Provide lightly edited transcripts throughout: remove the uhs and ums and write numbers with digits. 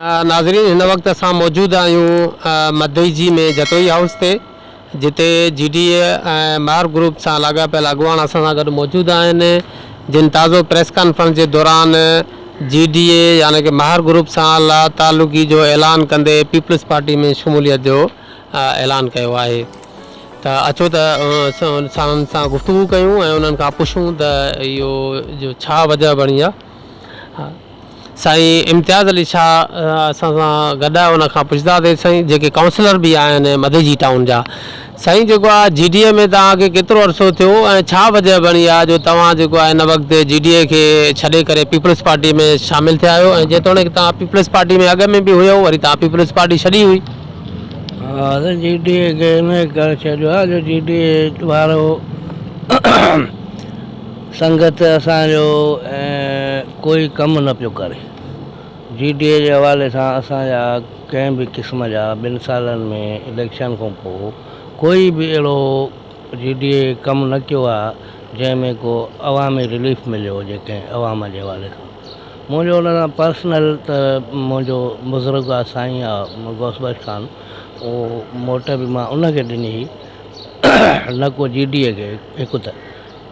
नाज़रीन, हिन वक्त असां मौजूद आहियूं मदई जी में जतोई हाउस ते, जिते GDA ऐं मार ग्रुप सां लाॻापियल अॻुवान असां सां गॾु मौजूद आहिनि, जिन ताज़ो प्रेस कॉन्फ्रेंस जे दौरान GDA यानी कि मार ग्रुप सां तालुकी जो ऐलान कंदे पीपल्स पार्टी में शमूलियत जो ऐलान कयो आहे। त अचो त उन्हनि सां गुफ़्तगू कयूं ऐं उन्हनि खां पुछूं त इहो जो छा वजह बणी आहे। साईं इम्तियाज़ अली शाह असां सां गॾु आहे, उन खां पुछंदासीं साईं जेके काउंसलर बि आहिनि मदई टाउन जा। साईं जेको आहे GDA में तव्हांखे केतिरो अरसो थियो ऐं छा वजह बणी आहे जो तव्हां जेको आहे हिन वक़्तु GDA खे छॾे करे पीपल्स पार्टी में शामिलु थिया आहियो, ऐं जेतोणीकि तव्हां पीपल्स पार्टी में अॻ में बि हुयो, वरी तव्हां पीपल्स पार्टी छॾी हुई? हाँ, तो GDA के में कर छॾियो आहे जो GDA वारो संगत असांजो कोई कमु न पियो करे। GDA जे हवाले सां असांजा कंहिं बि क़िस्म जा 2 सालनि में इलेक्शन खां पोइ कोई बि अहिड़ो GDA कमु न कयो आहे जंहिंमें को अवामी रिलीफ मिलियो हुजे कंहिं अवाम जे हवाले सां। मुंहिंजो हुन सां पर्सनल त मुंहिंजो बुज़ुर्ग आहे साईं आहे गौसबख्श ख़ान, उहो मोट बि मां उनखे ॾिनी हुई, न को GDA खे। हिकु त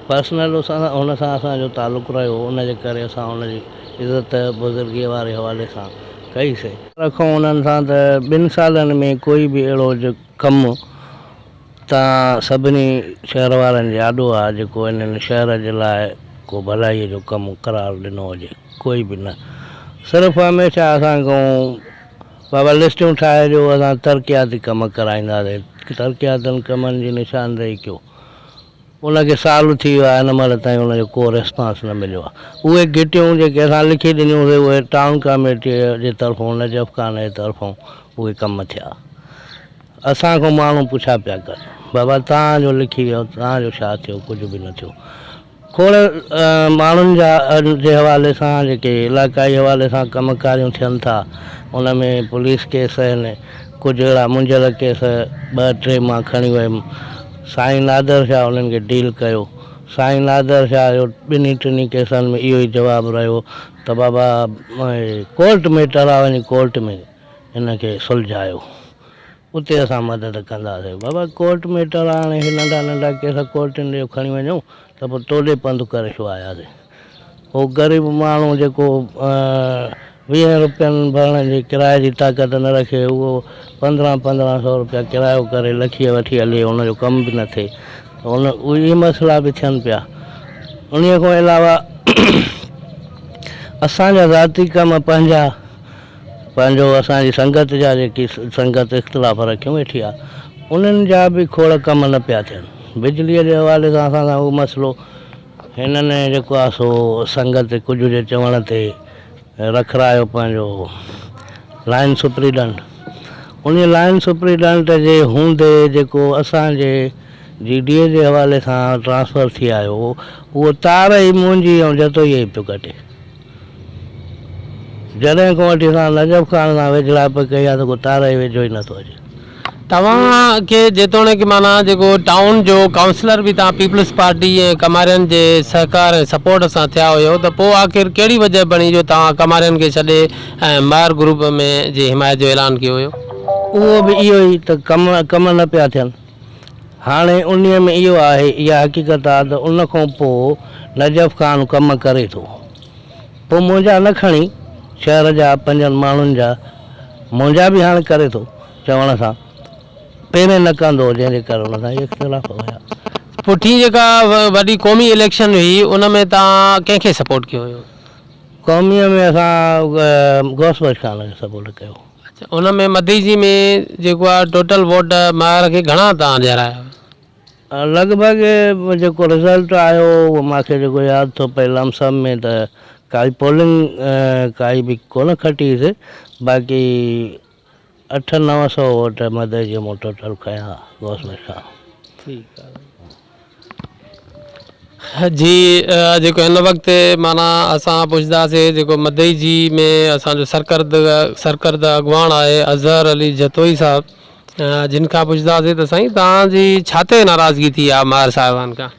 पर्सनल हुन सां असांजो तालुक़ु रहियो, उनजे करे असां हुनजी इज़त बुज़ुर्गीअ वारे हवाले सां कईसीं। रखूं उन्हनि सां त 2 सालनि में कोई बि अहिड़ो जो कमु तव्हां सभिनी शहर वारनि यादो आहे जेको इन्हनि शहर जे लाइ को भलाईअ जो कमु करार ॾिनो हुजे, कोई बि न। सिर्फ़ु हमेशह असांखां बाबा लिस्टूं ठाहे ॾियो, असां तरक़ियाती कमु कराईंदासीं, तरक़ियातनि कमनि जी निशानदेही कयो। उनखे साल थी वियो आहे, हिन महिल ताईं उनजो को रिस्पॉन्स न मिलियो आहे। उहे गिटियूं जेके असां लिखी ॾिनियूं उहे टाउन कमेटीअ जे तरफ़ां नजफ़ खान जे तरफ़ां उहे कमु थिया। असांखां माण्हू पुछा पिया कनि बाबा तव्हांजो लिखी वियो, तव्हांजो छा थियो? कुझु बि न थियो। खोड़ माण्हुनि जा जे हवाले सां जेके इलाइक़ाई हवाले सां कमकारियूं थियनि था, उन में पुलिस केस आहिनि, कुझु अहिड़ा मुंझल केस 2-3 मां खणी वियुमि। साईं नादर शाह उन्हनि खे डील कयो। साईं नादर शाह जो 2-3 केसनि में इहो ई जवाबु रहियो त बाबा कोर्ट में टरा वञी कोर्ट में हिनखे सुलझायो, उते असां मदद कंदासीं। बाबा कोर्ट में टरा हाणे नंढा नंढा केस कोर्टनि जो खणी वञूं त पोइ तोड़े पंधु करे छो आयासीं। उहो ग़रीब माण्हू जेको 20 रुपयनि भरण जी किराए जी ताक़त न रखे, उहो 1500 रुपया किरायो करे लखीअ वठी हले, हुनजो कमु बि न थिए। उहे मसइला बि थियनि पिया। उन खां अलावा असांजा ज़ाती कम पंहिंजो असांजी संगत जा जेकी संगत इख़्तिलाफ़ रखियूं वेठी आहे, उन्हनि जा बि खोड़ कम न पिया थियनि। बिजलीअ जे हवाले सां असां सां उहो मसइलो हिननि जेको आहे सो संगत कुझु जे चवण ते रखरायो पंहिंजो लाइन सुप्रीडेंट। उन लाइन सुप्रीडेंट जे हूंदे जेको असांजे GDA जे हवाले सां ट्रांसफ़र थी आयो, उहो तार ई मुंहिंजी ऐं जतोई ई पियो कटे। जॾहिं खां वठी असां नजफ़ खान सां विझड़ाप कई आहे त को तार ई वेझो ई नथो अचे। तव्हांखे जेतोणीकि माना जेको टाउन जो काउंसलर बि तव्हां पीपल्स पार्टी ऐं कमारियनि जे सहकार ऐं सपोर्ट सां थिया हुयो, त पोइ आख़िर कहिड़ी वजह बणी जो तव्हां कमारियनि खे छॾे ऐं मार ग्रुप में जी हिमायत जो ऐलान कयो हुयो? उहो बि इहो ई त कम न पिया थियनि। हाणे उन में इहो आहे, इहा हक़ीक़त आहे त उन खां पोइ नजफ़ खान कमु करे थो, पोइ मुंहिंजा न खणी शहर जा 5 माण्हुनि जा मुंहिंजा बि हाणे करे थो चवण सां, पहिरें न कंदो, जंहिंजे करे हुन सां इख़्तिलाफ़ हुया। पुठी जेका वॾी क़ौमी इलेक्शन हुई उन में तव्हां कंहिंखे सपोर्ट कयो हुयो? क़ौमीअ में असां गौसबख्श ख़ान खे सपोर्ट कयो। अच्छा, उन में मदई जी में जेको आहे टोटल वोट मार खे घणा तव्हां ॾियाराया? लॻभॻि जेको रिज़ल्ट आयो उहो मूंखे जेको यादि थो पए लमसम में त काई पोलिंग काई बि कोन खटीसीं, बाक़ी 800-900 वोट मदई जे मूं टोटल खया गौसबख्श खान। ठीकु आहे जी। जेको हिन वक़्तु माना असां पुछंदासीं जेको मदई जी में असांजो सरकर्द अॻुवान आहे अज़हर अली जतोई साहब, जिन खां पुछंदासीं त साईं तव्हांजी छा ते नाराज़गी थी आहे मार साहिबान खां?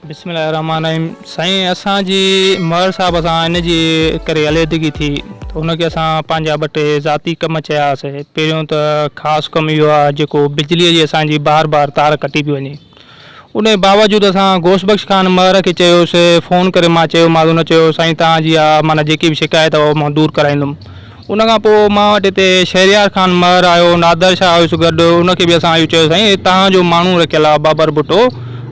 बिस्मिल्लाहिर्रहमानिर्रहीम। साईं असांजी मर साहब सां इन जी करे अलीहदगी थी त हुनखे असां पंहिंजा ॿ टे ज़ाती कम चयासीं। पहिरियों त ख़ासि कमु इहो आहे जेको बिजलीअ जी असांजी बार बार तार कटी पई वञे। उन जे बावजूदि असां गोशबख्श ख़ान मर खे चयोसीं, फ़ोन करे मां चयोमांसि, हुन चयो साईं तव्हांजी आहे माना जेकी बि शिकायत आहे उहो मां दूरि कराईंदुमि। उन खां पोइ मां वटि हिते शहरियार ख़ान मर आयो, नादर शाह हुयुसि गॾु, उनखे बि असां इहो चयो साईं तव्हांजो माण्हू रखियलु आहे बाबर भुट्टो,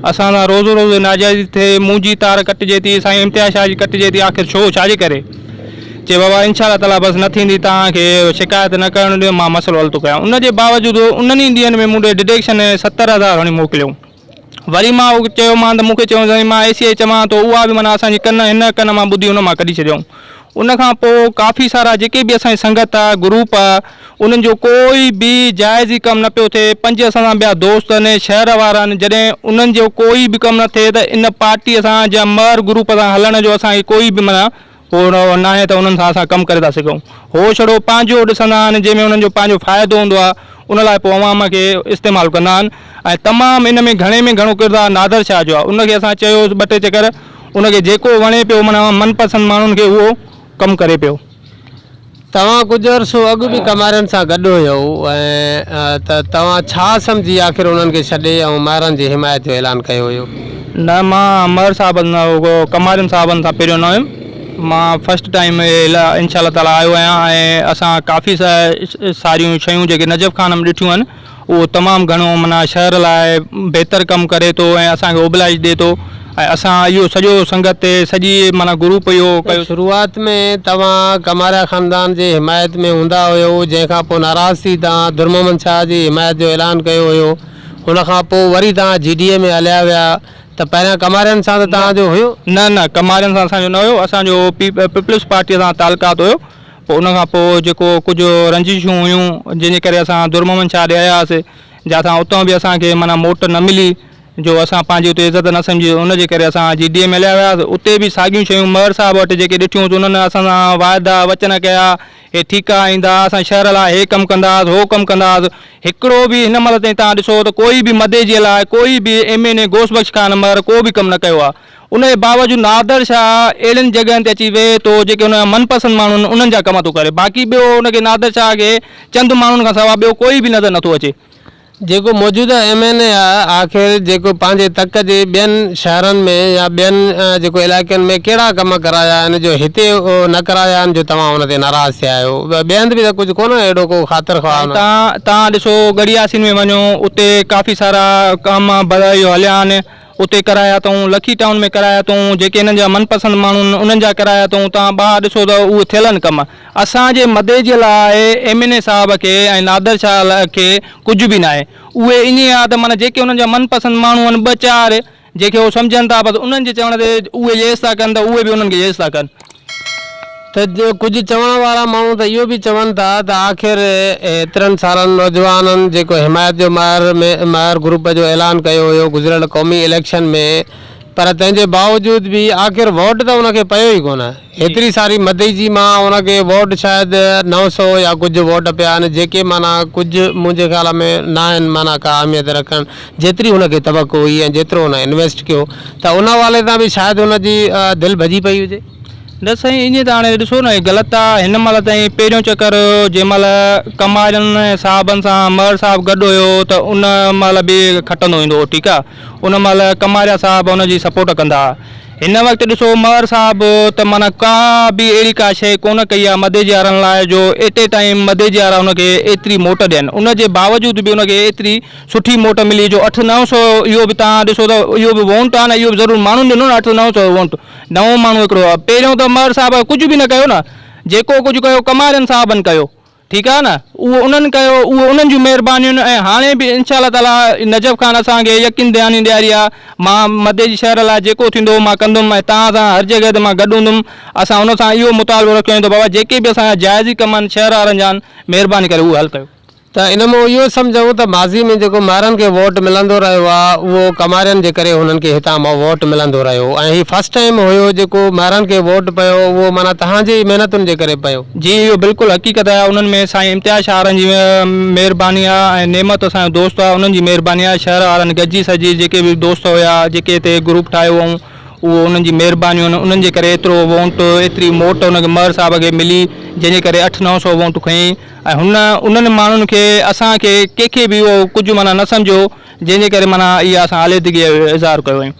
असां सां रोज़ु रोज़ु नाजाइज़ थिए, मुंहिंजी तार कटिजे थी, साईं इम्तियाज़ शाह जी कटिजे थी, आख़िर छो छाजे करे? चए बाबा इंशा ताला बसि न थींदी, तव्हांखे शिकायत न करणु ॾियो, मां मसइलो हल थो कयां। उन जे बावजूदि उन्हनि ई ॾींहंनि में मूंखे डिडक्शन 70,000 हणी मोकिलियऊं। वरी मां चयोमांसि त मूंखे चयूं साईं मां ACI चवां थो, उहा बि माना असांजी कन हिन कन मां ॿुधी उन मां कढी छॾियऊं। उन खां पोइ काफ़ी सारा जेके बि असांजी संगत आहे, ग्रुप आहे, उन्हनि जो कोई बि जाइज़ ई कमु न पियो थिए। 5 असां सां ॿिया दोस्त आहिनि, शहर वारा आहिनि, जॾहिं उन्हनि जो कोई बि कमु न थिए त इन पार्टीअ सां या मर ग्रुप सां हलण जो असांखे कोई बि माना पोइ न आहे त उन्हनि सां असां कमु करे था सघूं। हो छड़ो पंहिंजो ॾिसंदा आहिनि, जंहिंमें उन्हनि जो पंहिंजो फ़ाइदो हूंदो आहे, उन लाइ पोइ अवाम खे इस्तेमालु कंदा आहिनि। ऐं तमामु इन में घणे में घणो किरदारु नादर शाह जो आहे। उनखे असां चयोसि 2-3 चकर, उनखे जेको वणे पियो माना मनपसंदि माण्हुनि खे उहो कमु करे पियो। तव्हां कुझु अर्सो अॻु बि कमारियुनि सां गॾु हुयो ऐं त तव्हां छा सम्झी आख़िर उन्हनि खे छॾे ऐं मारनि जी हिमायत जो ऐलान कयो हुयो? न, मां मर साहबनि कमारियुनि साहबनि सां पहिरियों न हुयुमि। मां फस्ट टाइम इंशा ताला आयो आहियां ऐं असां काफ़ी सारियूं शयूं जेके नजफ़ ख़ान में ॾिठियूं आहिनि, उहो तमामु घणो माना शहर लाइ बहितर कमु करे थो ऐं असांखे ओबलाइज ॾिए थो। ऐं असां इहो सॼो संगत ते सॼी माना ग्रुप इहो कयो। शुरूआति में तव्हां कमारिया ख़ानदान जे हिमायत में हूंदा हुयो, जंहिंखां पोइ नाराज़ थी तव्हां दुरमोहम्मद शाह जी हिमायत जो ऐलान कयो हुयो। हुन खां पोइ वरी तव्हां GDA में हलिया विया, त पहिरियां कमारियुनि सां त तव्हांजो हुयो? न, कमारियुनि सां असांजो न हुयो, असांजो पीपल्स पार्टीअ सां तालुकात हुयो। पोइ उन खां पोइ जेको कुझु रंजिशूं हुयूं, जंहिंजे करे असां दुरमोहम्मद शाह ॾे आयासीं, जितां उतां बि असांखे माना मोट न मिली, जो असां पंहिंजी उते इज़त न सम्झी, उनजे करे असां GDA में हलिया वियासीं। उते बि साॻियूं शयूं मर साहब वटि जेके ॾिठियूं, उन्हनि असां सां वाइदा वचन कया, हे ठीकु आहे ईंदा, असां शहर लाइ हे कमु कंदासीं, हो कमु कंदासीं। हिकिड़ो बि हिन महिल ताईं तव्हां ॾिसो त कोई बि मदे जे लाइ कोई बि MNA गोशबख्श ख़ान मर को बि कमु न कयो आहे। उन जे बावजूदि नादर शाह अहिड़ियुनि जॻहियुनि ते अची वेहे थो जेके उन जा मनपसंदि माण्हू आहिनि, उन्हनि जा कम थो करे। बाक़ी ॿियो उनखे नादर शाह खे चंद माण्हुनि खां सवाइ ॿियो कोई बि नज़र नथो अचे। जेको मौजूदा MNA आहे, आख़िर जेको पंहिंजे तक जे ॿियनि शहरनि में या ॿियनि जेको इलाइक़नि में कहिड़ा कम कराया आहिनि जो हिते न कराया आहिनि, जो तव्हां हुन ते नाराज़ थिया आहियो? ॿिए हंधि बि त कुझु कोन अहिड़ो को ख़ातिर ख़्वाह? तव्हां ॾिसो गड़ियासीन में वञो, उते काफ़ी सारा कम हलिया आहिनि, उते कराया अथऊं। लखी टाउन में कराया अथऊं, जेके हिननि जा मनपसंदि माण्हू आहिनि उन्हनि जा कराया अथऊं। तव्हां ॿाहिरि ॾिसो त उहे थियल आहिनि कम। असांजे मदे जे लाइ MNA साहब खे ऐं नादर शाह खे कुझु बि न आहे। उहे ईअं आहे त माना जेके उन्हनि जा मनपसंदि माण्हू आहिनि 2-4 जेके उहे सम्झनि था, बसि उन्हनि जे चवण ते उहे येस था कनि, त उहे बि उन्हनि खे येस था कनि। त कुझु चवण वारा माण्हू त इहो बि चवनि था त आख़िर एतिरनि सारनि नौजवाननि जेको हिमायत जो मर ग्रुप जो ऐलान कयो हुयो गुज़िरियल क़ौमी इलेक्शन में, पर तंहिंजे बावजूदि बि आख़िर वोट त उनखे पियो ई कोन। एतिरी सारी मदई जी मां उनखे वोट शायदि 900 या कुझु वोट पिया आहिनि, जेके माना कुझु मुंहिंजे ख़्याल में न आहिनि माना का अहमियत रखनि, जेतिरी हुनखे तवक़ो हुई ऐं जेतिरो हुन इन्वेस्ट कयो, त उन वाले तां बि शायदि हुनजी दिलि भॼी पई हुजे। न साईं, ईअं त हाणे ॾिसो न, ग़लति आहे। हिन महिल ताईं पहिरियों चकर जंहिं महिल कमारियुनि साहबनि सां मर साहब गॾु हुयो, त उन महिल बि खटंदो ईंदो, ठीकु आहे। उन महिल कमारिया साहब उनजी सपोर्ट कंदा। हिन वक़्तु ॾिसो मर साहब त माना का बि अहिड़ी का शइ कोन कई आहे मदे जे वारनि लाइ, जो एट ए टाइम मदे जे वारा हुनखे एतिरी मोट ॾियनि। उनजे बावजूदि बि उनखे एतिरी सुठी मोट मिली, जो 800-900 इहो बि तव्हां ॾिसो त इहो बि वोट आहे न, इहो बि ज़रूरु माण्हुनि ॾिनो न 800-900 वोट। नओं माण्हू हिकिड़ो आहे। पहिरियों त मर साहब कुझु बि न कयो न, जेको कुझु कयो कमारियुनि साहबनि कयो, ठीकु आहे न, उहो उन्हनि कयो, उहो उन्हनि जूं महिरबानियूं। ऐं हाणे बि इंशा ताला नजफ़ ख़ान असांखे यकीन दयानी ॾियारी आहे, मां मदे जे शहर लाइ जेको थींदो मां कंदुमि, ऐं तव्हां सां हर जॻह ते मां गॾु हूंदुमि। असां हुन सां इहो मुतालबो रखियो त बाबा जेके बि असांजा जाइज़ी कम आहिनि शहर वारनि जा आहिनि, महिरबानी करे उहे हल कयो। त इन मां इहो सम्झूं त माज़ी में जेको मारनि खे वोट मिलंदो रहियो आहे उहो कमारियनि जे करे हुननि खे हितां मां वोट मिलंदो रहियो ऐं हीउ फस्ट टाइम हुयो जेको मारनि खे वोट पियो उहो माना तव्हांजी महिनतुनि जे करे पियो। जी इहो बिल्कुलु हक़ीक़त आहे। उन्हनि में साईं इम्तियाज़ शाहरनि जी महिरबानी आहे ऐं नेमत असांजो दोस्त आहे उन्हनि जी महिरबानी आहे। शहर वारनि गॾिजी सॼी जेके बि दोस्त हुया जेके हिते ग्रुप ठाहियो हुअऊं उहो उन्हनि जी महिरबानी उन्हनि जे करे एतिरो वोट एतिरी मोट हुनखे मर साहब खे मिली जंहिंजे करे 800-900 वोट खईं ऐं उन्हनि माण्हुनि खे असांखे कंहिंखे बि उहो कुझु माना न सम्झो जंहिंजे करे माना इहा असां आलेदगी जो इज़हार कयो आहियूं।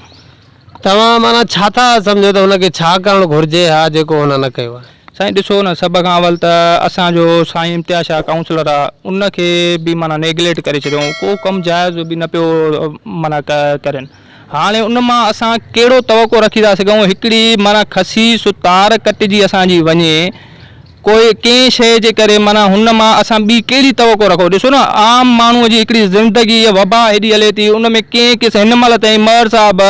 तव्हां माना छा था सम्झो त हुनखे छा करणु घुरिजे हा जेको हुन न कयो आहे? साईं ॾिसो न सभ खां अवल त असांजो साईं इम्तियाज़ शाह काउंसलर आहे उनखे बि माना नेग्लेक्ट करे छॾियऊं को कमु जाइज़ बि न पियो माना करनि। हाणे उन मां असां कहिड़ो तवको रखी था सघूं हिकिड़ी माना खसी सुतार कटिजी असांजी वञे कोई कंहिं शइ जे करे माना हुन मां असां ॿी कहिड़ी तवको रखो। ॾिसो न आम माण्हूअ जी हिकिड़ी ज़िंदगी वबा हेॾी हले थी उन में कंहिं किस हिन महिल ताईं मर साहब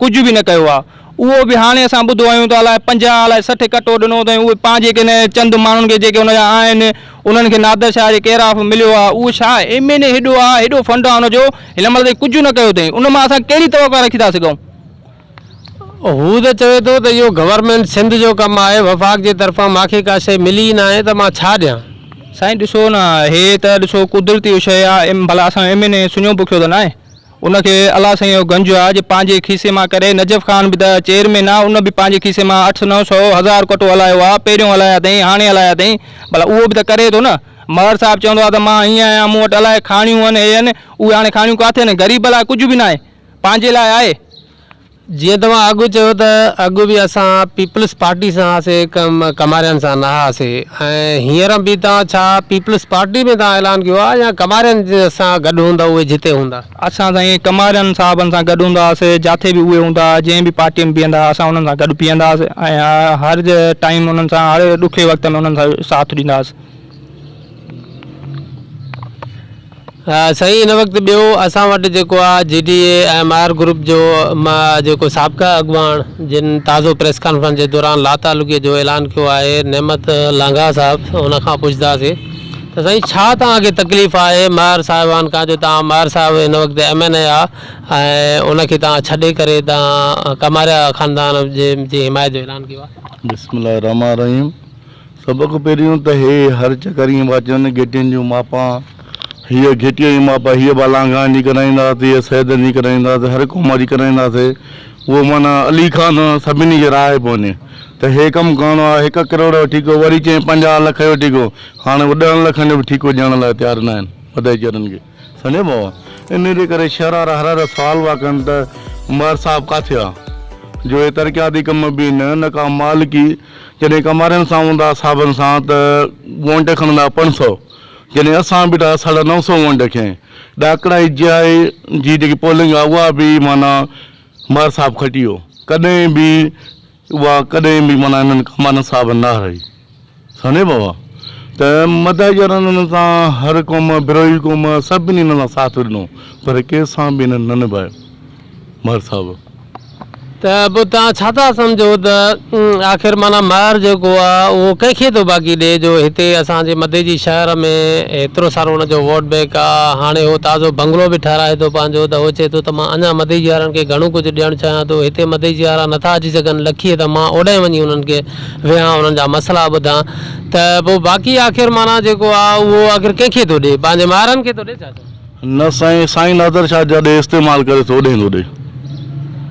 कुझु बि न कयो आहे। उहो बि हाणे असां ॿुधो आहियूं त अलाए 50 अलाए 60 कटो ॾिनो अथई उहे पंहिंजे कंहिं चंद माण्हुनि खे जेके हुनजा आहिनि उन्हनि खे नादर शाह जे केराफ़ मिलियो आहे उहो छा MNA हेॾो आहे हेॾो फंड आहे हुनजो हिन महिल ताईं कुझु न कयो अथई उन मां असां कहिड़ी तवका रखी था सघूं। हू त चवे थो त इहो गवर्नमेंट सिंध जो कमु आहे वफ़ाक़ जे तरफ़ां मूंखे का शइ मिली न आहे त मां छा ॾियां। साईं ॾिसो न हे त ॾिसो कुदरती शइ आहे भला असां MNA सुञो बुखियो त न आहे उनखे अलाह साईं जो गंज आहे जे पंहिंजे खीसे मां करे नजफ़ ख़ान बि त चेयरमैन आहे उन बि पंहिंजे खीसे मां 800-900-1000 कटो हलायो आहे पहिरियों हलाया अथई हाणे हलाया अथई भला उहो बि त करे थो न। मर साहब चवंदो आहे त मां हीअं आहियां मूं वटि अलाए खाणियूं आहिनि हे आहिनि उहे हाणे खाणियूं किथे आहिनि ग़रीब लाइ कुझु बि न आहे पंहिंजे लाइ आहे। जीअं तव्हां अॻु चयो त अॻु बि असां पीपल्स पार्टी सां हुआसीं कमारियनि सां न हुआसीं ऐं हींअर बि तव्हां छा पीपल्स पार्टी में तव्हां ऐलान कयो आहे या कमारियनि सां गॾु हूंदा उहे जिते हूंदा? असां साईं कमारियनि साहिबनि सां गॾु हूंदा हुआसीं जिथे बि उहे हूंदा जंहिं बि पार्टीअ में बीहंदा असां उन्हनि सां गॾु बीहंदा हुआसीं ऐं हर टाइम उन्हनि सां हर ॾुखे वक़्त में उन्हनि सां साथ ॾींदा हुआसीं। सही इन वक़्तु ॿियो असां वटि जेको आहे GDA MR ग्रुप जो जेको साबिक़ा अॻुवाण जिन ताज़ो प्रेस कॉन्फ्रेंस जे दौरान लातालुकीअ जो ऐलान कयो आहे नेमत लांघा साहिबु हुन खां पुछंदासीं त साईं छा तव्हांखे तकलीफ़ आहे मार साहिबान खां जो तव्हां मार साहिबु हिन वक़्तु MNA आहे ऐं उनखे तव्हां छॾे करे तव्हां कमारिया ख़ानदान जी हिमायत जो ऐलान कयो आहे? बिस्मिल्लाह रहमान रहीम। सभ खां पहिरियों त हे हर चकरी वाचन गेटियुनि जूं मापा हीअ घिटीअ जी माप हीअ बालांगान जी कराईंदासीं हीअ सैदनि जी कराईंदासीं हर क़ौम जी कराईंदासीं उहो माना अली ख़ान सभिनी जे राह पवने त हे कमु करिणो आहे 1 करोड़ जो ठीको वरी चई 50 लख जो ठीको हाणे 10 लखनि जो बि ठीको ॾियण लाइ तयारु न आहिनि वधाई चरनि खे सम्झो बाबा। इन जे करे शहर वारा हर सुवाल पिया कनि त उमर साहिबु किथे आहे जो हे तरक़ियाती कम बि न का मालिकी जॾहिं कमारियुनि सां हूंदा साहिबनि सां त वोट खणंदा 500 जॾहिं असां बि त 950 वोट खयईं ॾाकड़ाई जी जेकी पोलिंग आहे उहा बि माना मर साहिबु खटी वियो कॾहिं बि माना हिननि कमारियुनि साहिब न रही सम्झे बाबा। त मदहजरनि सां हर क़ौम बिरोही क़ौम सभिनी हिन सां साथ ॾिनो पर कंहिंसां बि हिननि न निभायो मर साहिबु। त पोइ तव्हां छा था सम्झो त आख़िर माना मार जेको आहे उहो कंहिंखे थो बाक़ी ॾिए जो हिते असांजे मधेजी शहर में एतिरो सारो हुनजो वोट बैंक आहे हाणे उहो ताज़ो बंगलो बि ठाराए थो पंहिंजो त उहो चए थो त मां अञा मधेजी वारनि खे घणो कुझु ॾियणु चाहियां थो हिते मधेजी वारा नथा अची सघनि लखीअ त मां ओॾे वञी उन्हनि खे वेहां उन्हनि जा मसइला ॿुधां त पोइ बाक़ी आख़िर माना जेको आहे उहो आख़िर कंहिंखे थो ॾिए पंहिंजे मारनि खे थो ॾिए छा? न साईं नादर शाह जॾहिं इस्तेमालु करे थो ओॾे थो ॾिए।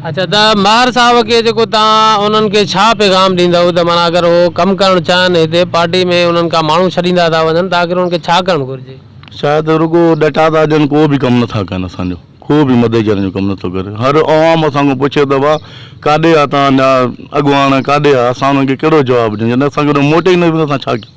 अच्छा त मार साहब खे जेको तव्हां उन्हनि खे छा पैगाम ॾींदव त माना अगरि उहो कमु करणु चाहिनि हिते पार्टी में उन्हनि खां माण्हू छॾींदा था वञनि त आख़िर उन्हनि खे छा करणु घुरिजे? शायदि रुगो डटा था ॾियनि को बि कमु नथा कनि असांजो को बि मददजरनि जो कमु नथो करे हर आवाम असांखां पुछे त भाउ काॾे आहे तव्हांजा अॻुवान काॾे आहे असां हुननि खे कहिड़ो जवाबु ॾियूं जॾहिं असांखे मोटे ई न ॾिनो असां छा कयूं?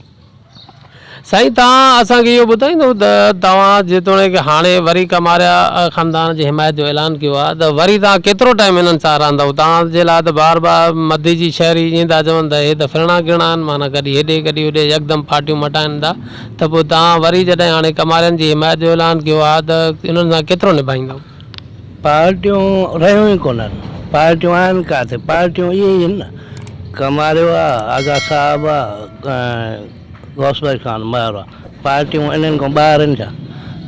साईं तव्हां असांखे इहो ॿुधाईंदव त तव्हां जेतोणीकि हाणे वरी कमारिया ख़ानदान जी हिमायत जो ऐलान कयो आहे त वरी तव्हां केतिरो टाइम हिननि सां रहंदव? तव्हांजे लाइ त बार बार मधेजी शहरी ईअं था चवनि त हे त फिरणा गिरणा आहिनि माना कॾहिं हेॾे कॾहिं होॾे यकदमि पार्टियूं मटाइनि था त पोइ तव्हां वरी जॾहिं हाणे कमारियनि जी हिमायत जो ऐलान कयो आहे त इन्हनि सां केतिरो निभाईंदव? पार्टियूं रहियूं ई कोन्हनि पार्टियूं आहिनि किथे पार्टियूं इहे ई आहिनि न कमारियो आहे आगा साहब आहे गौस भाई ख़ान मर आहे पार्टियूं इन्हनि खां ॿाहिरि आहिनि छा?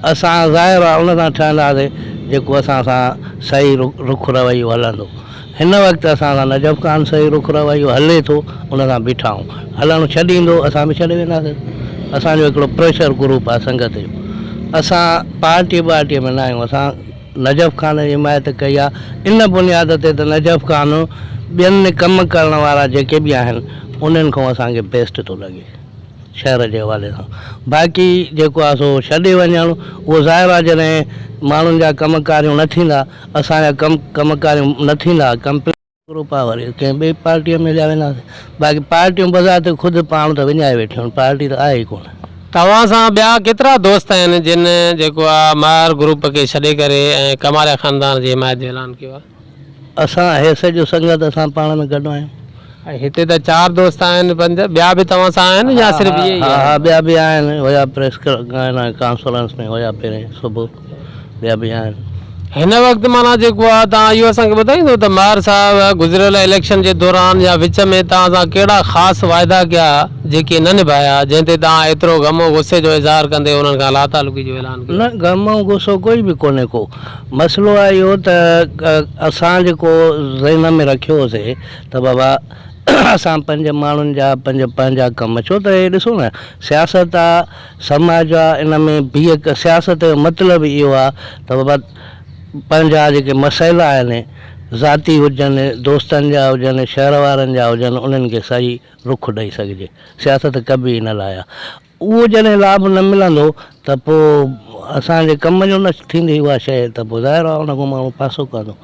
असां ज़ाहिर आहे उन सां ठहंदासीं जेको असां सां सही रुख रवैयो हलंदो। हिन वक़्तु असां सां नजफ़ ख़ान सही रुख रवैयो हले थो, उन सां बीठा आहियूं। हलणु छॾींदो असां बि छॾे वेंदासीं। असांजो हिकिड़ो प्रेशर ग्रुप आहे संगत जो। असां पार्टीअ में न आहियूं। असां नजफ़ ख़ान जी हिमायत कई आहे इन बुनियाद ते त नजफ़ ख़ान ॿियनि कम करण वारा जेके बि आहिनि उन्हनि खां असांखे बेस्ट थो लॻे शहर जे हवाले सां। बाक़ी जेको आहे सो छॾे वञणु उहो ज़ाहिर आहे जॾहिं माण्हुनि जा कमकारियूं न थींदा, असांजा कमकारियूं न थींदा, कंप्लीट ग्रुप आहे वरी कंहिं ॿिए पार्टीअ में हलिया वेंदासीं। बाक़ी पार्टियूं बज़ार ख़ुदि पाण त विञाए वेठियूं आहिनि, पार्टी त आहे ई कोन। तव्हां सां ॿिया केतिरा दोस्त आहिनि जिन जेको आहे मार ग्रुप खे छॾे करे ऐं कमारिया ख़ानदान जी हिमायत जो ऐलान कयो आहे? असां हैस जो संगत असां पाण में गॾु आहियूं। ऐं हिते त 4 दोस्त आहिनि, 5 ॿिया बि तव्हां सां आहिनि या सिर्फ़ु इहे ई? हा, ॿिया बि आहिनि, हुया प्रेस कॉन्फ्रेंस में हुया पहिरें सुबुह, ॿिया बि आहिनि। हिन वक़्तु माना जेको आहे तव्हां इहो असांखे ॿुधाईंदो त मार साहब गुज़िरियल इलेक्शन जे दौरान या विच में तव्हां सां कहिड़ा ख़ासि वाइदा कया जेके न निभाया, जंहिं ते तव्हां एतिरो ग़म गुस्से जो इज़हार कंदे उन्हनि खां लातालुकी जो ऐलान कयो? न, ग़म ऐं गुस्सो कोई बि कोन्हे को। मसइलो आहे इहो त असां जेको ज़हन में रखियो होसीं त बाबा असां 5 माण्हुनि जा पंहिंजा कम, छो त हे ॾिसो न सियासत आहे, समाज आहे, इन में बीह सियासत जो मतिलबु इहो आहे त बाबा पंहिंजा जेके मसइला आहिनि ज़ाती हुजनि, दोस्तनि जा हुजनि, शहर वारनि जा हुजनि, उन्हनि खे सही रुख ॾेई सघिजे। सियासत कभी न लाया। उहो जॾहिं लाभ न मिलंदो त पोइ असांजे कम जो न थींदी उहा शइ त पोइ ज़ाहिर आहे उन खां माण्हू पासो कंदो।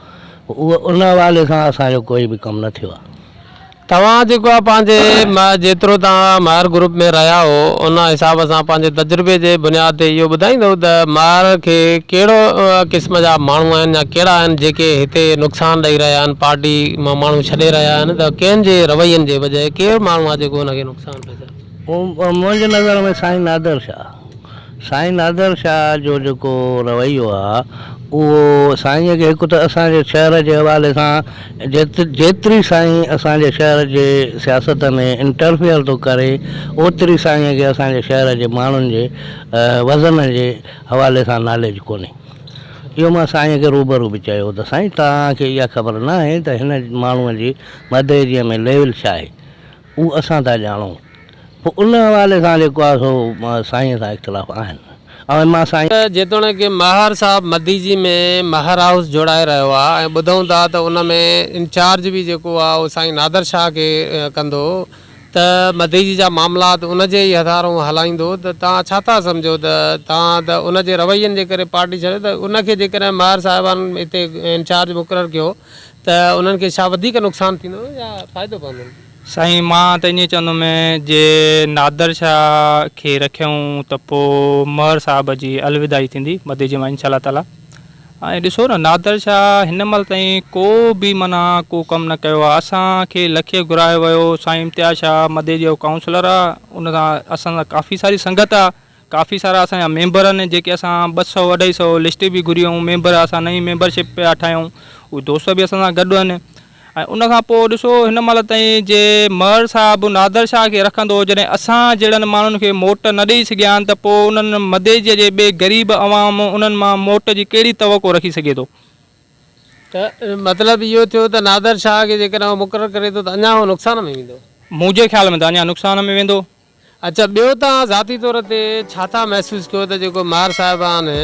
उहो उन हवाले सां असांजो कोई बि कमु न थियो आहे। तव्हां जेको आहे पंहिंजे जेतिरो तव्हां मार ग्रुप में रहिया हो उन हिसाब सां पंहिंजे तजुर्बे जे बुनियाद ते इहो ॿुधाईंदो त मार खे कहिड़ो क़िस्म जा माण्हू आहिनि या कहिड़ा आहिनि जेके हिते नुक़सानु ॾेई रहिया आहिनि, पार्टी मां माण्हू छॾे रहिया आहिनि, त कंहिंजे रवैयनि जे वजह कहिड़ो माण्हू आहे जेको हुनखे नुक़सानु पहुचाए? मुंहिंजे नज़र में साईं नादर शाह जो जेको रवैयो आहे उहो साईंअ खे हिकु त असांजे शहर जे हवाले सां जेतिरी साईं असांजे शहर जे सियासत में इंटरफियर थो करे ओतिरी साईंअ खे असांजे शहर जे माण्हुनि जे वज़न जे हवाले सां नॉलेज कोन्हे। इहो मां साईंअ खे रूबरू बि चयो त साईं तव्हांखे इहा ख़बर न आहे त हिन माण्हूअ जी मदेजीअ में लेवल छा आहे, उहो असां था ॼाणूं। पोइ उन हवाले सां जेको आहे सो साईंअ सां इख़्तिलाफ़ आहिनि। ऐं मां साईं जेतोणीकि महार साहब मदीजी में महार हाउस जोड़ाए रहियो आहे ऐं ॿुधूं था त उन में इंचार्ज बि जेको आहे उहो साईं नादर शाह खे कंदो, त मदीजी जा मामलात उन जे ई हथारूं हलाईंदो, त तव्हां छा था सम्झो त तव्हां त उन जे रवैयनि जे करे पार्टी छॾे त उनखे जेकॾहिं महार साहिबान हिते इंचार्ज मुक़ररु कयो त उन्हनि खे छा वधीक नुक़सानु थींदो या फ़ाइदो पवंदो? साईं मां त ईअं चवंदुमि जे नादर शाह खे रखियऊं त पोइ महर साहब जी अलविदाई थींदी मदीजी मां इंशाअल्लाह ताला। ऐं ॾिसो न नादर शाह हिन महिल ताईं को बि माना को कमु न कयो आहे। असांखे लखे घुरायो वियो, साईं इम्तियाज़ शाह मदीजी जो काउंसलर आहे, उन सां असां सां काफ़ी सारी संगत आहे, काफ़ी सारा असांजा मेंबर आहिनि जेके असां 200-250 लिस्ट बि घुरियूं, मेंबर असां नई मेंबरशिप पिया ठाहियूं, उहे दोस्त बि असां सां गॾु आहिनि। ऐं उनखां पोइ ॾिसो हिन महिल ताईं जे महर साहिबु नादर शाह खे रखंदो, जॾहिं असां जहिड़नि माण्हुनि खे मोट न ॾेई सघिया आहिनि त पोइ उन्हनि मदेजीअ जे ॿिए ग़रीब अवाम उन्हनि मां मोट जी कहिड़ी तवक़ो रखी सघे थो? त मतिलबु इहो थियो त नादर शाह खे जेकॾहिं उहो मुक़ररु करे थो त अञा उहो नुक़सान में वेंदो? मुंहिंजे ख़्याल में त अञा नुक़सान में वेंदो। अच्छा, ॿियो तव्हां ज़ाती तौर ते छा था महसूसु कयो त जेको महर साहिबान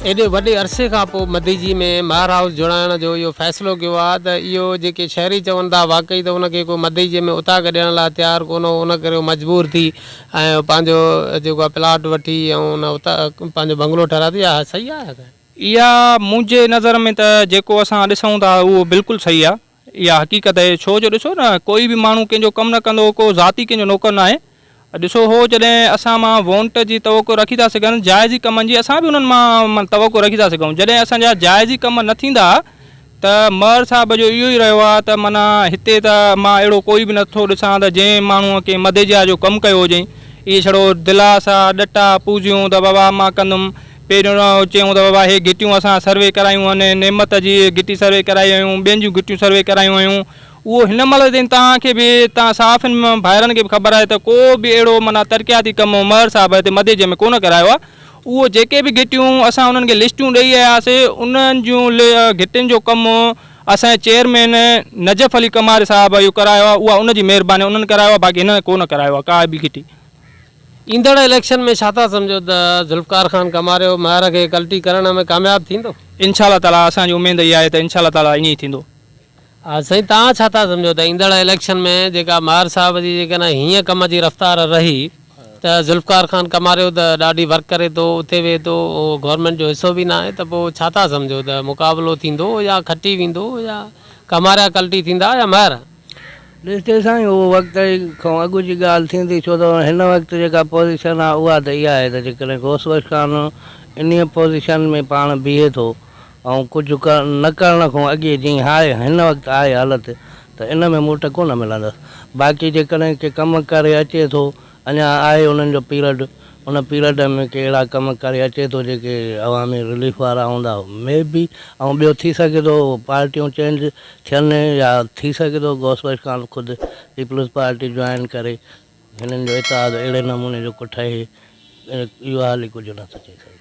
एॾे वॾे अरसे खां पोइ मदीजी में महर हाउस जोड़ाइण जो इहो फ़ैसिलो कयो आहे, त इहो जेके शहरी चवनि था वाक़ई त उनखे को मदीजीअ में उतां ॾियण लाइ तयारु कोन हो, उन करे मजबूर थी ऐं पंहिंजो जेको आहे प्लाट वठी ऐं उन उतां पंहिंजो बंगलो ठहिरायो, इहा सही आहे? इहा मुंहिंजे नज़र में त जेको असां ॾिसूं था उहो बिल्कुलु सही आहे, इहा हक़ीक़त आहे। छो जो ॾिसो न कोई बि माण्हू कंहिंजो कमु न कंदो, को ज़ाती कंहिंजो नौकर न आहे। ॾिसो हो जॾहिं असां मां वोट जी तवक़ो रखी था सघनि, जाइज़ी कमनि जी, असां बि उन्हनि मां तवक़ो रखी था सघूं। जॾहिं असांजा जाइज़ी कम न थींदा त महर साहब जो इहो ई रहियो आहे त माना हिते त मां अहिड़ो कोई बि नथो ॾिसां त जंहिं माण्हूअ खे मदेजिया जो कमु कयो हुजे, इहे छड़ो दिलास आहे, ॾटा पूजियूं त बाबा मां कंदुमि। पहिरियों चयूं त बाबा हे गिटियूं असां सर्वे करायूं आहिनि, नेमत जी गिटी सर्वे करायूं आहियूं, ॿियनि जूं गिटियूं सर्वे करायूं आहियूं। उहो हिन महिल ताईं तव्हांखे बि तव्हां साफ़ भाइरनि खे बि ख़बर आहे त को बि अहिड़ो माना तरक़ियाती कमु महर साहिब हिते मदेजे में कोन करायो आहे। उहो जेके बि घिटियूं असां उन्हनि खे लिस्टूं ॾेई आयासीं उन्हनि जूं घिटियुनि जो कमु असांजे चेयरमैन नजफ़ अली कमार साहब इहो करायो आहे, उहा उनजी महिरबानी उन्हनि करायो आहे, बाक़ी हिन कोन करायो आहे का बि घिटी। ईंदड़ इलेक्शन में छा था सम्झो त ज़ुल्फ़कार ख़ान कमारियो महर खे कल्टी करण में कामयाबु थींदो? इंशाअल्लाह ताला असांजी उमेद इहा आहे त इंशाअल्लाह ताला ईअं ई थींदो। हा साईं, तव्हां छा था सम्झो त ईंदड़ इलेक्शन में जेका महर साहब जी जेका न हीअं कम जी रफ़्तार रही त ज़ुल्फ़कार ख़ान कमारियो त ॾाढी वर्क करे थो, उते वेहे थो, गवर्नमेंट जो हिसो बि न आहे, त पोइ छा था सम्झो त मुक़ाबिलो थींदो या खटी वेंदो या कमारिया कल्टी थींदा या महर? ॾिसते साईं उहो वक़्त खां अॻु जी ॻाल्हि थींदी, छो त हिन वक़्तु जेका पोज़ीशन आहे उहा त इहा आहे त जेकॾहिं घोसवश ख़ान इन पोज़ीशन में पाण बीहे थो ऐं कुझु न करण खां अॻे जीअं आहे हिन वक़्तु आहे हालति, त इन में मूट कोन मिलंदसि। बाक़ी जेकॾहिं के कमु करे अचे थो, अञा आहे उन्हनि जो पीरियड, उन पीरियड में के अहिड़ा कम करे अचे थो जेके अवामी रिलीफ वारा हूंदा मे बि, ऐं ॿियो थी सघे थो पार्टियूं चेंज थियनि या थी सघे थो घोसवश ख़ान ख़ुदि पीपल्स पार्टी जॉइन करे हिननि जो इतिहाद अहिड़े नमूने जो को ठहे, इहो हाली कुझु नथो चई सघे।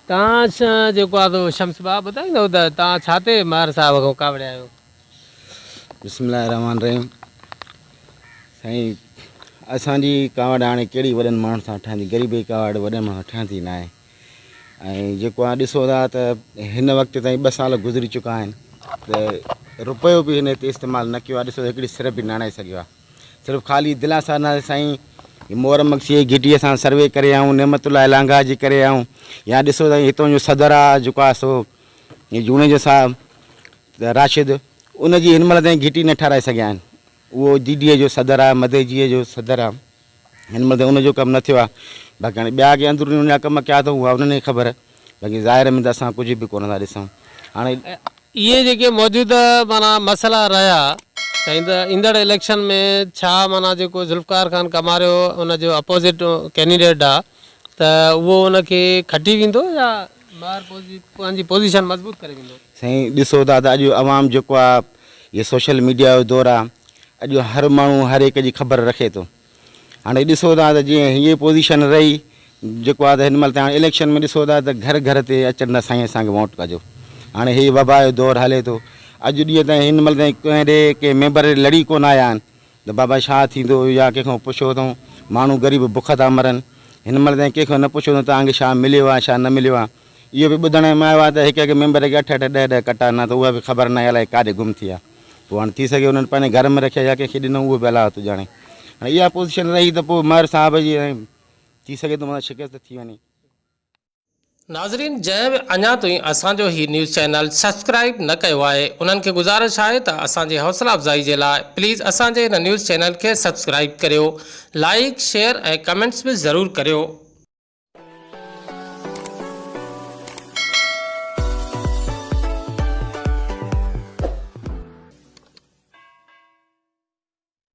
तव्हां जेको आहे तो शम्स बाबा ॿुधाईंदव त तव्हां छा ते महर साहब खां कावड़िया आहियो? बिस्मिल्लाहिर्रहमानिर्रहीम। साईं असांजी कावड़ हाणे कहिड़ी वॾनि माण्हुनि सां ठहंदी, ग़रीबी कावड़ वॾनि मां ठहंदी न आहे। ऐं जेको आहे ॾिसो था त हिन वक़्तु ताईं 2 साल गुज़री चुका आहिनि त रुपयो बि हिन ते इस्तेमालु न कयो आहे। ॾिसो हिकिड़ी सिर्फ़ बि न हणाए सघियो आहे, सिर्फ़ु ख़ाली दिलासा न साईं मोहर मक्सी जी घिटीअ सां सर्वे करे आऊं, नेमतुल्लाह लांघा जी करे आऊं, या ॾिसो त हितां जो सदर आहे जेको आहे सो जूने जो साहब राशिद, उनजी हिन महिल ताईं घिटी न ठाराए सघिया आहिनि। उहो DDA जो सदर आहे, मदेजीअ जो सदर आहे, हिन महिल ताईं उनजो कमु न थियो आहे। बाक़ी हाणे ॿिया के अंदरूनी उन जा कम कया अथऊं उहा उन्हनि खे ख़बर, बाक़ी ज़ाहिर में त असां कुझु बि कोन था ॾिसूं। हाणे इहे जेके मौजूदा माना मसइला रहिया त ईंदड़ इलेक्शन में छा माना जेको ज़ुल्फ़कार ख़ान कमारियो उनजो अपोज़िट कैंडिडेट आहे त उहो उनखे खटी वेंदो या ॿार पंहिंजी पोज़ीशन मज़बूत करे वेंदो? साईं ॾिसो था त अॼु आवाम जेको आहे इहे सोशल मीडिया जो दौरु आहे, अॼु हर माण्हू हर हिक जी ख़बर रखे थो। हाणे ॾिसो था त जीअं हीअ पोज़ीशन रही जेको आहे त हिन महिल त हाणे इलेक्शन में ॾिसो था त घर घर ते अचनि था साईं असांखे वोट कजो। हाणे हीअ वबा जो दौरु हले थो, अॼु ॾींहं ताईं हिन महिल ताईं कंहिं के मेंबर लड़ी कोन आया आहिनि त बाबा छा थींदो या कंहिंखां पुछो अथऊं, माण्हू ग़रीब बुख था मरनि, हिन महिल ताईं कंहिंखां न पुछो अथऊं तव्हांखे छा मिलियो आहे छा न मिलियो आहे। इहो बि ॿुधण में आयो आहे त हिक मेंबर खे 8-8 10-10 कटा न, त उहा बि ख़बर न आहे अलाए काॾे गुम थी आहे। पोइ हाणे थी सघे उन्हनि पंहिंजे घर में रखिया या कंहिंखे ॾिनो उहो बि अलाह तूं ॼाणे। हाणे इहा पोज़ीशन रही त पोइ महर साहब जी थी सघे थो मतलब शिकस्त थी वञे। नाज़रीन, जंहिं बि अञा ताईं असांजो ही न्यूज़ चैनल सब्सक्राइब न कयो आहे उन्हनि खे गुज़ारिश आहे त असांजी हौसला अफ़ज़ाई जे लाइ प्लीज़ असांजे हिन न्यूज़ चैनल खे सब्सक्राइब करियो, लाइक शेयर ऐं कमेंट्स बि ज़रूरु करियो।